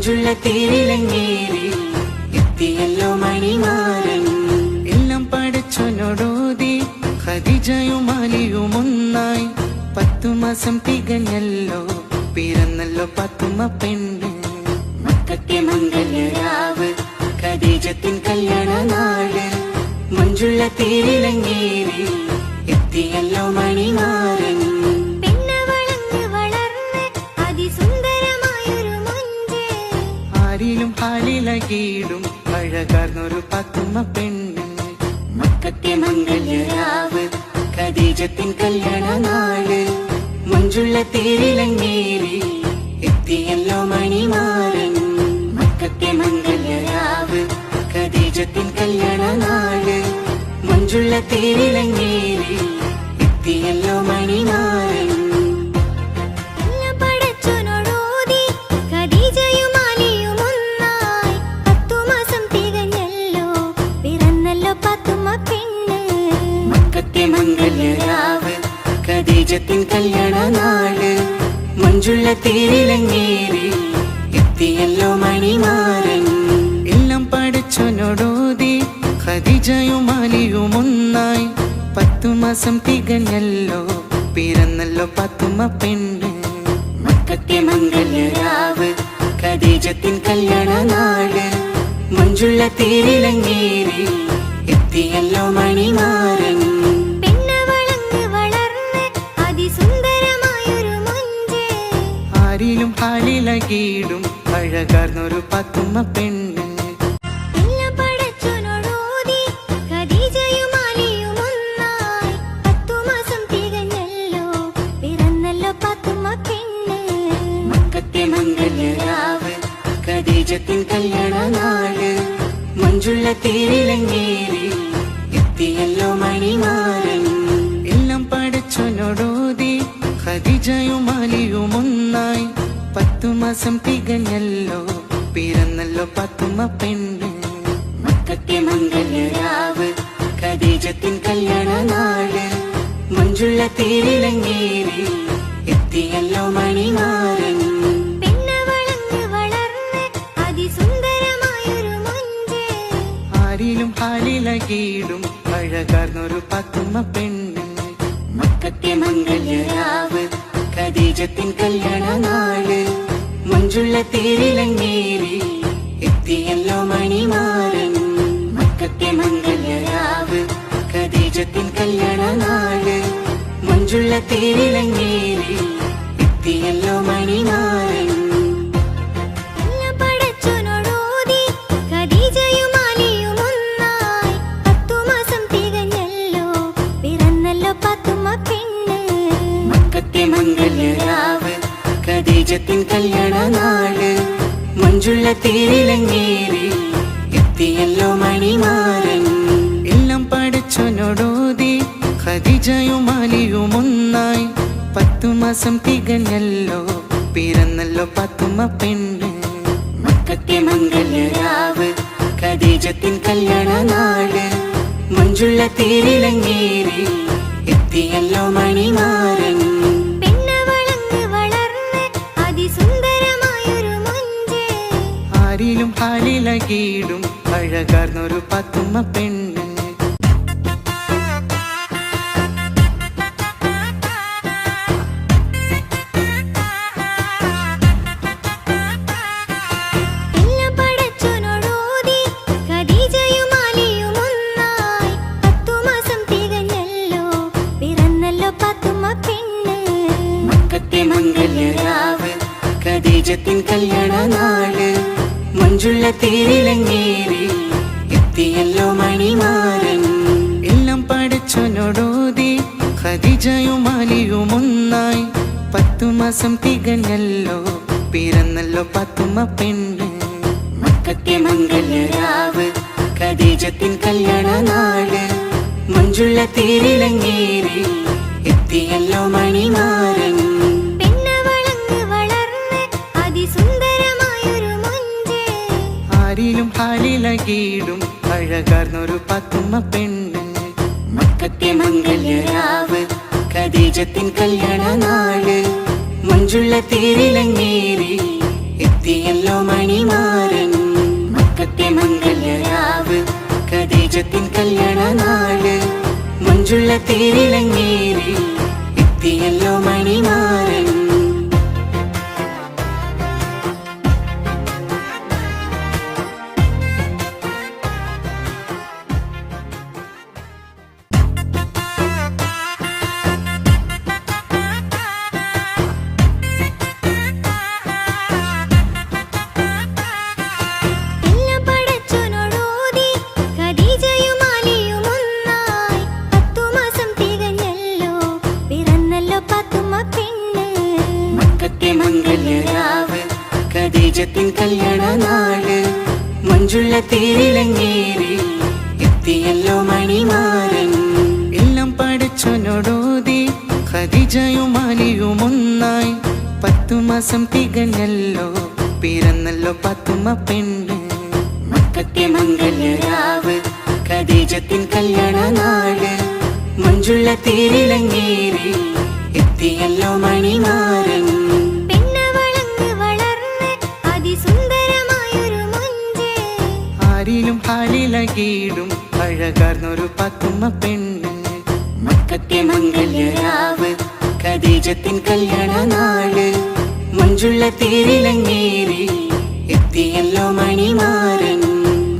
മഞ്ചുള്ള തേരിലങ്ങേറി എത്തിയല്ലോ മണിമാരൻ. എല്ലാം പഠിച്ചോനോടോതി ഖദീജയും അലിയും ഒന്നായി. 10 മാസം തികഞ്ഞല്ലോ, പിറന്നല്ലോ പാത്തുമ്മ പെണ്ണ്. മക്കത്തെ മംഗല്യരാവ് ഖദീജത്തിൻ കല്യാണ നാള്. മഞ്ചുള്ള തേരിലങ്ങേറി എത്തിയല്ലോ മണിമാരൻ. ആരിലും ഹാലിലകീടും അഴകാർന്നൊരു പാത്തുമ്മ പെണ്ണ്. മക്കത്തെ മംഗല്യരാവ് ഖദീജത്തിൻ കല്യാണ നാള്. മഞ്ചുള്ള തേരിലങ്ങേറി എത്തിയല്ലോ മണിമാരൻ. മക്കത്തെ മംഗല്യരാവ് ഖദീജത്തിൻ കല്യാണ നാള്. മഞ്ചുള്ള തേരിലങ്ങേറി എത്തിയല്ലോ മണിമാരൻ. മംഗല്യരാവ് ഖദീജത്തിൻ കല്യാണ നാള്. മഞ്ചുള്ള തേരിലങ്ങേറി എത്തിയല്ലോ മണിമാരൻ. എല്ലാം പഠിച്ചോനോടോതി ഖദീജയും അലിയും ഒന്നായി. 10 മാസം തികഞ്ഞല്ലോ, പിറന്നല്ലോ പാത്തുമ്മ പെണ്ണ്. മക്കത്തെ മംഗല്യരാവ് ഖദീജത്തിൻ കല്യാണ നാള്. മഞ്ചുള്ള തേരിലങ്ങേറി എത്തിയല്ലോ മണിമാരൻ. ആരിലും ഹാലിലകീടും അഴകാർന്നൊരു പാത്തുമ്മ പെണ്ണ്. മക്കത്തെ മംഗല്യരാവ് ഖദീജത്തിൻ കല്യാണ നാള്. മഞ്ചുള്ള തേരിലങ്ങേറി എത്തിയല്ലോ മണിമാരൻ. എല്ലാം പഠിച്ചോനോടോതി ഖദീജയും അലിയും ഒന്നായി. 10 മാസം തികഞ്ഞല്ലോ, പിറന്നല്ലോ പാത്തുമ്മ പെണ്ണ്. മക്കത്തെ മംഗല്യരാവ് ഖദീജത്തിൻ കല്യാണ നാള്. മഞ്ചുള്ള തേരിലങ്ങേറി എത്തിയല്ലോ മണിമാരൻ. ആരിലും ഹാലിലകീടും അഴകാർന്നൊരു പാത്തുമ്മ പെണ്ണ്. മക്കത്തെ മംഗല്യരാവ് ഖദീജത്തിൻ കല്യാണ നാള്. മഞ്ചുള്ള തേരിലങ്ങേറി എത്തിയല്ലോ മണിമാരൻ. മക്കത്തെ മംഗല്യരാവ് ഖദീജത്തിൻ കല്യാണ നാള്. മഞ്ചുള്ള തേരിലങ്ങേറി എത്തിയല്ലോ മണിമാരൻ. മംഗല്യരാവ് ഖദീജത്തിൻ കല്യാണ നാള്. മഞ്ചുള്ള തേരിലങ്ങേറി എത്തിയല്ലോ മണിമാരൻ. എല്ലാം പഠിച്ചോനോടോതി ഖദീജയും അലിയും ഒന്നായി. 10 മാസം തികഞ്ഞല്ലോ, പിറന്നല്ലോ പാത്തുമ്മ പെണ്ണ്. മക്കത്തെ മംഗല്യരാവ് ഖദീജത്തിൻ കല്യാണ നാള്. മഞ്ചുള്ള തേരിലങ്ങേറി എത്തിയല്ലോ മണിമാരൻ. ആരിലും ഹാലിലകീടും അഴകാർന്നൊരു പാത്തുമ്മ പെണ്ണ്. മക്കത്തെ മംഗല്യരാവ് ഖദീജത്തിൻ കല്യാണ നാള്. മഞ്ചുള്ള തേരിലങ്ങേറി എത്തിയല്ലോ മണിമാരൻ. എല്ലാം പഠിച്ചോനോടോതി ഖദീജയും അലിയും ഒന്നായി. 10 മാസം തികഞ്ഞല്ലോ, പിറന്നല്ലോ പാത്തുമ്മ പെണ്ണ്. മക്കത്തെ മംഗല്യരാവ് ഖദീജത്തിൻ കല്യാണ നാള്. മഞ്ചുള്ള തേരിലങ്ങേറി എത്തിയല്ലോ മണിമാരൻ. ആരിലും ഹാലിലകീടും അഴകാർന്നൊരു പാത്തുമ്മ പെണ്ണ്. മക്കത്തെ മംഗല്യരാവ് ഖദീജത്തിൻ കല്യാണ നാള്. മഞ്ചുള്ള തേരിലങ്ങേറി എത്തിയല്ലോ മണി മംഗല്യരാവ് ഖദീജത്തിൻ കല്യാണ നാള് മഞ്ജുള്ള തേരിലങ്ങേറി എത്തിയല്ലോ മണിമാരൻ മംഗല്യരാവ് ഖദീജത്തിൻ കല്യാണ നാള് മഞ്ജുള്ള തേരിലങ്ങേറി എത്തിയല്ലോ മണിമാരൻ എല്ലാം പഠിച്ചോനോടോതി ഖദീജയും അലിയും ഒന്നായി 10 മാസം തികഞ്ഞല്ലോ പിറന്നല്ലോ പാത്തുമ്മ പെണ്ണ് മക്കത്തെ മംഗല്യരാവ് ഖദീജത്തിൻ കല്യാണ നാള് മഞ്ജുള്ള തേരിലങ്ങേറി എത്തിയല്ലോ മണിമാരൻ ആരിലും ഹാലിലകീടും അഴകാർന്നൊരു പാത്തുമ്മ പെണ്ണ് മക്കത്തെ മംഗല്യരാവ് ഖദീജത്തിൻ കല്യാണ നാള് മഞ്ജുള്ള തേരിലങ്ങേറി എത്തിയല്ലോ മണിമാരൻ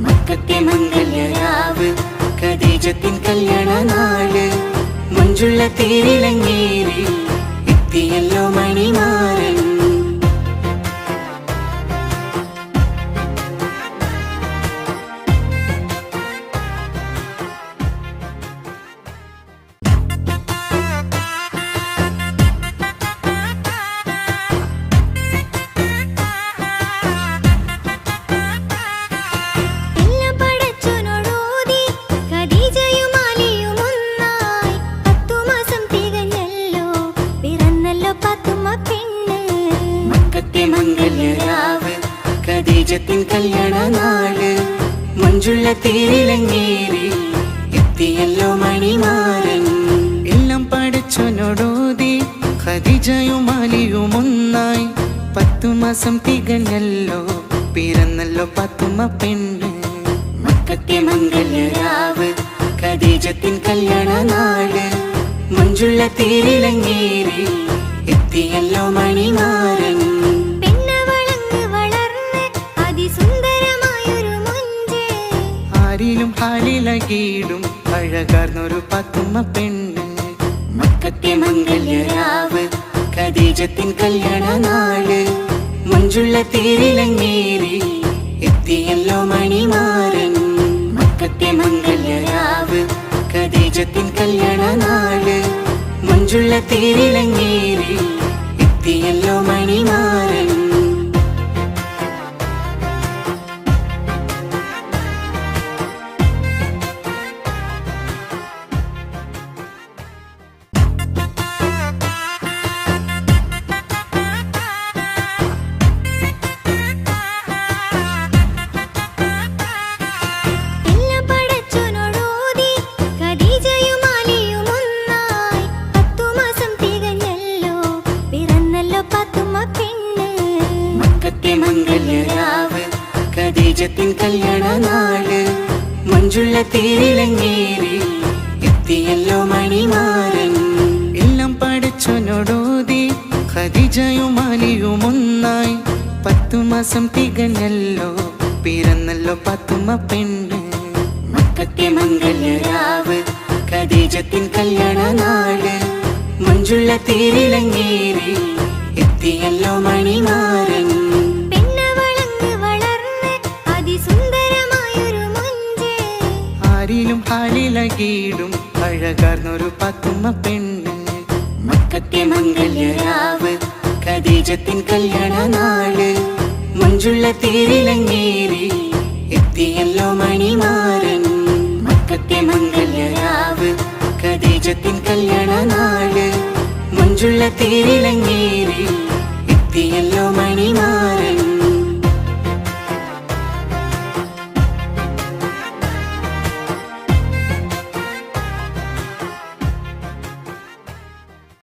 മക്കത്തെ മംഗല്യരാവ് ഖദീജത്തിൻ കല്യാണ നാള് മഞ്ജുള്ള തേരിലങ്ങേറി എത്തിയല്ലോ മണിമാരൻ മംഗല്യരാവ് ഖദീജത്തിൻ കല്യാണ നാള് മഞ്ജുള്ള തേരിലങ്ങേറി എത്തിയല്ലോ മണിമാരൻ എല്ലാം പഠിച്ചോനോടോതി ഖദീജയും അലിയും ഒന്നായി 10 മാസം തികഞ്ഞല്ലോ പിറന്നല്ലോ പാത്തുമ്മ പെണ്ണ് മക്കത്തെ മംഗല്യരാവ് ഖദീജത്തിൻ കല്യാണ നാള് മഞ്ജുള്ള തേരിലങ്ങേറി എത്തിയല്ലോ മണിമാരൻ ആരിലും ഹാലിലകീടും അഴകാർന്നൊരു പാത്തുമ്മ പെണ്ണ് മക്കത്തെ മംഗല്യരാവ് ഖദീജത്തിൻ കല്യാണ നാള് മഞ്ജുള്ള തേരിലങ്ങേറി എത്തിയല്ലോ മണിമാരൻ മക്കത്തെ മംഗല്യരാവ് ഖദീജത്തിൻ കല്യാണ നാള് മഞ്ജുള്ള തേരിലങ്ങേറി എത്തിയല്ലോ മണിമാരൻ മംഗല്യരാവ് ഖദീജത്തിൻ കല്യാണ നാള് മഞ്ജുള്ള തേരിലങ്ങേറി എത്തിയല്ലോ മണിമാരൻ എല്ലാം പഠിച്ചോനോടോതി ഖദീജയും അലിയും ഒന്നായി 10 മാസം തികഞ്ഞല്ലോ പിറന്നല്ലോ പാത്തുമ്മ പെണ്ണ് മക്കത്തെ മംഗല്യരാവ് ഖദീജത്തിൻ കല്യാണ നാള് മഞ്ജുള്ള തേരിലങ്ങേറി എത്തിയല്ലോ മണിമാരൻ ആരിലും ഹാലിലകീടും അഴകാർന്നൊരു പാത്തുമ്മ പെണ്ണ് മക്കത്തെ മംഗല്യരാവ് ഖദീജത്തിൻ കല്യാണ നാള് മഞ്ജുള്ള തേരിലങ്ങേറി എത്തിയല്ലോ മണിമാരൻ മക്കത്തെ മംഗല്യരാവ് ഖദീജത്തിൻ കല്യാണ നാള് മഞ്ജുള്ള തേരിലങ്ങേറി എത്തിയല്ലോ മണിമാരൻ